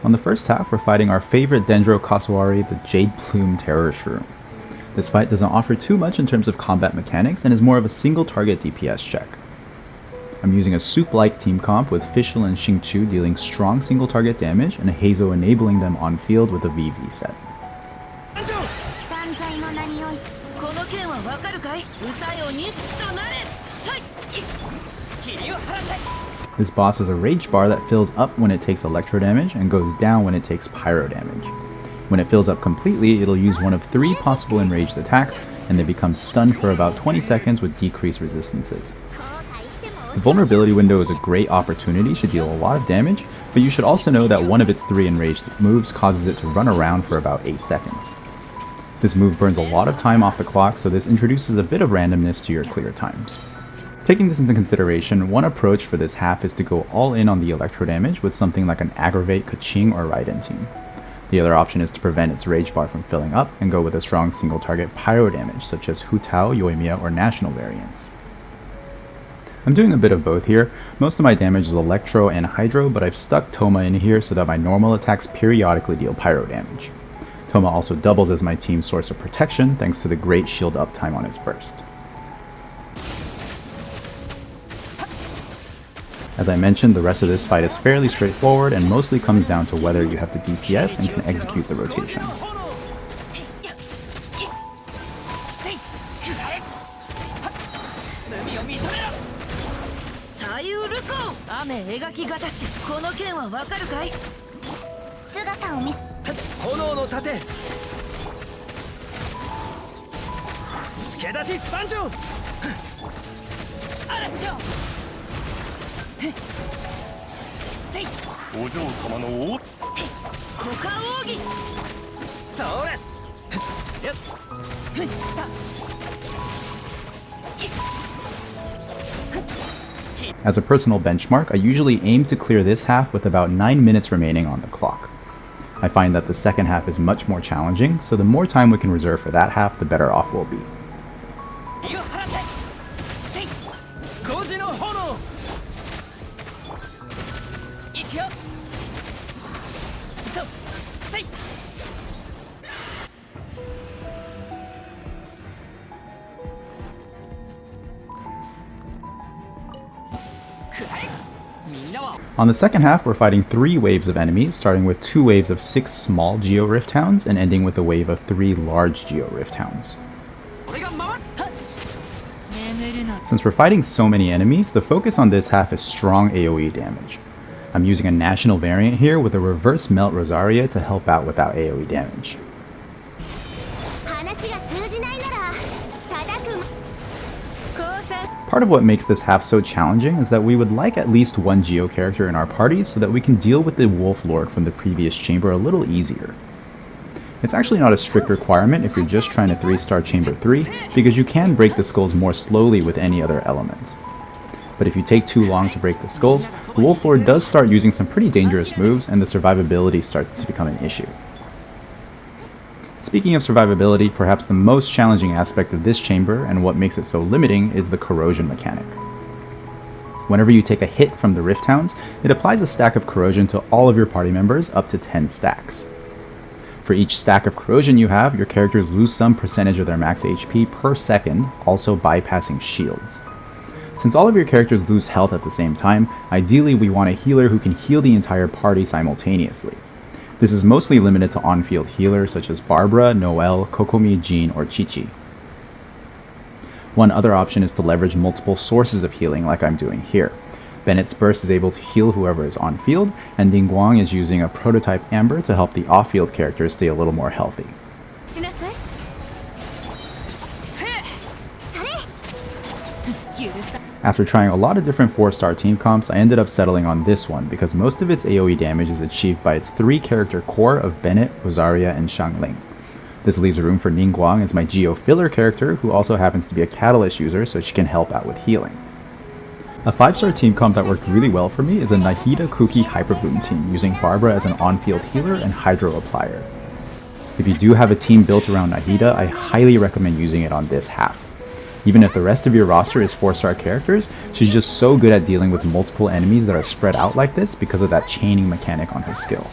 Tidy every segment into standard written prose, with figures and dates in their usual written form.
On the first half, we're fighting our favorite Dendro Kasuari, the Jade Plume Terror Shroom. This fight doesn't offer too much in terms of combat mechanics and is more of a single target DPS check. I'm using a soup-like team comp with Fischl and Xingqiu dealing strong single target damage and Heizo enabling them on field with a VV set. This boss has a rage bar that fills up when it takes electro damage and goes down when it takes pyro damage. When it fills up completely, it'll use one of 3 possible enraged attacks, and they become stunned for about 20 seconds with decreased resistances. The vulnerability window is a great opportunity to deal a lot of damage, but you should also know that one of its 3 enraged moves causes it to run around for about 8 seconds. This move burns a lot of time off the clock, so this introduces a bit of randomness to your clear times. Taking this into consideration, one approach for this half is to go all in on the electro damage with something like an Aggravate, Keqing, or Raiden team. The other option is to prevent its rage bar from filling up and go with a strong single target pyro damage such as Hu Tao, Yoimiya, or National variants. I'm doing a bit of both here. Most of my damage is electro and hydro, but I've stuck Toma in here so that my normal attacks periodically deal pyro damage. Toma also doubles as my team's source of protection thanks to the great shield uptime on his burst. As I mentioned, the rest of this fight is fairly straightforward and mostly comes down to whether you have the DPS and can execute the rotations. As a personal benchmark, I usually aim to clear this half with about 9 minutes remaining on the clock. I find that the second half is much more challenging, so the more time we can reserve for that half, the better off we'll be. On the second half, we're fighting 3 waves of enemies, starting with 2 waves of 6 small Geo Rift Hounds and ending with a wave of 3 large Geo Rift Hounds. Since we're fighting so many enemies, the focus on this half is strong AoE damage. I'm using a national variant here with a reverse melt Rosaria to help out with that AoE damage. Part of what makes this half so challenging is that we would like at least 1 Geo character in our party so that we can deal with the Wolf Lord from the previous chamber a little easier. It's actually not a strict requirement if you're just trying to 3-star Chamber 3, because you can break the skulls more slowly with any other element. But if you take too long to break the skulls, the Wolf Lord does start using some pretty dangerous moves and the survivability starts to become an issue. Speaking of survivability, perhaps the most challenging aspect of this chamber and what makes it so limiting is the corrosion mechanic. Whenever you take a hit from the Rift Hounds, it applies a stack of corrosion to all of your party members up to 10 stacks. For each stack of corrosion you have, your characters lose some percentage of their max HP per second, also bypassing shields. Since all of your characters lose health at the same time, ideally we want a healer who can heal the entire party simultaneously. This is mostly limited to on-field healers such as Barbara, Noelle, Kokomi, Jean, or Chi-Chi. One other option is to leverage multiple sources of healing like I'm doing here. Bennett's Burst is able to heal whoever is on-field, and Dingguang is using a prototype Amber to help the off-field characters stay a little more healthy. After trying a lot of different 4-star team comps, I ended up settling on this one because most of its AoE damage is achieved by its 3-character core of Bennett, Rosaria, and Xiangling. This leaves room for Ningguang as my Geo filler character, who also happens to be a Catalyst user, so she can help out with healing. A 5-star team comp that worked really well for me is a Nahida Kuki Hyperbloom team, using Barbara as an on-field healer and Hydro Applier. If you do have a team built around Nahida, I highly recommend using it on this half. Even if the rest of your roster is 4-star characters, she's just so good at dealing with multiple enemies that are spread out like this because of that chaining mechanic on her skill.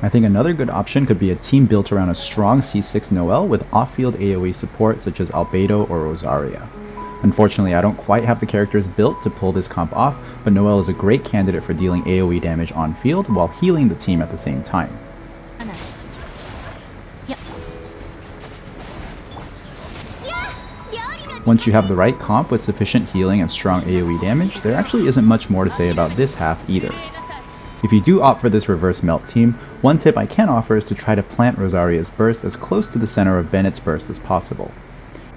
I think another good option could be a team built around a strong C6 Noelle with off-field AoE support such as Albedo or Rosaria. Unfortunately, I don't quite have the characters built to pull this comp off, but Noelle is a great candidate for dealing AoE damage on field while healing the team at the same time. Once you have the right comp with sufficient healing and strong AoE damage, there actually isn't much more to say about this half either. If you do opt for this reverse melt team, one tip I can offer is to try to plant Rosaria's burst as close to the center of Bennett's burst as possible.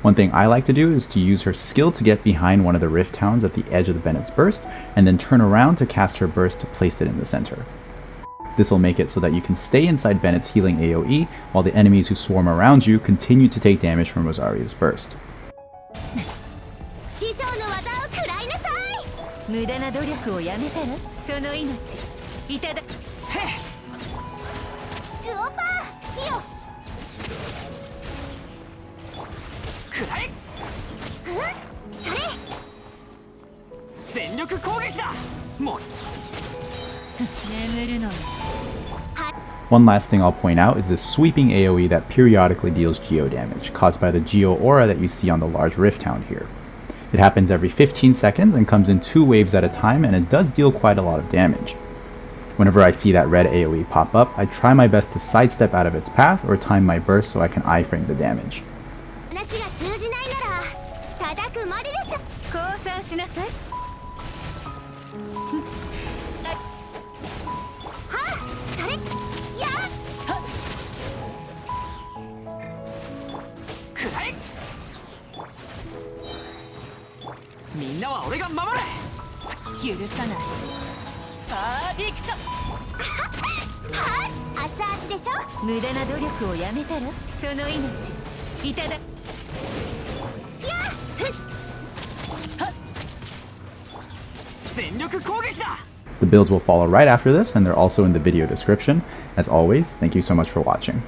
One thing I like to do is to use her skill to get behind one of the Rift Towns at the edge of the Bennett's burst, and then turn around to cast her burst to place it in the center. This will make it so that you can stay inside Bennett's healing AoE, while the enemies who swarm around you continue to take damage from Rosaria's burst. One last thing I'll point out is this sweeping AoE that periodically deals geo damage, caused by the geo aura that you see on the large rift town here. It happens every 15 seconds and comes in 2 waves at a time, and it does deal quite a lot of damage. Whenever I see that red AoE pop up, I try my best to sidestep out of its path or time my burst so I can iframe the damage. The builds will follow right after this, and they're also in the video description. As always, thank you so much for watching.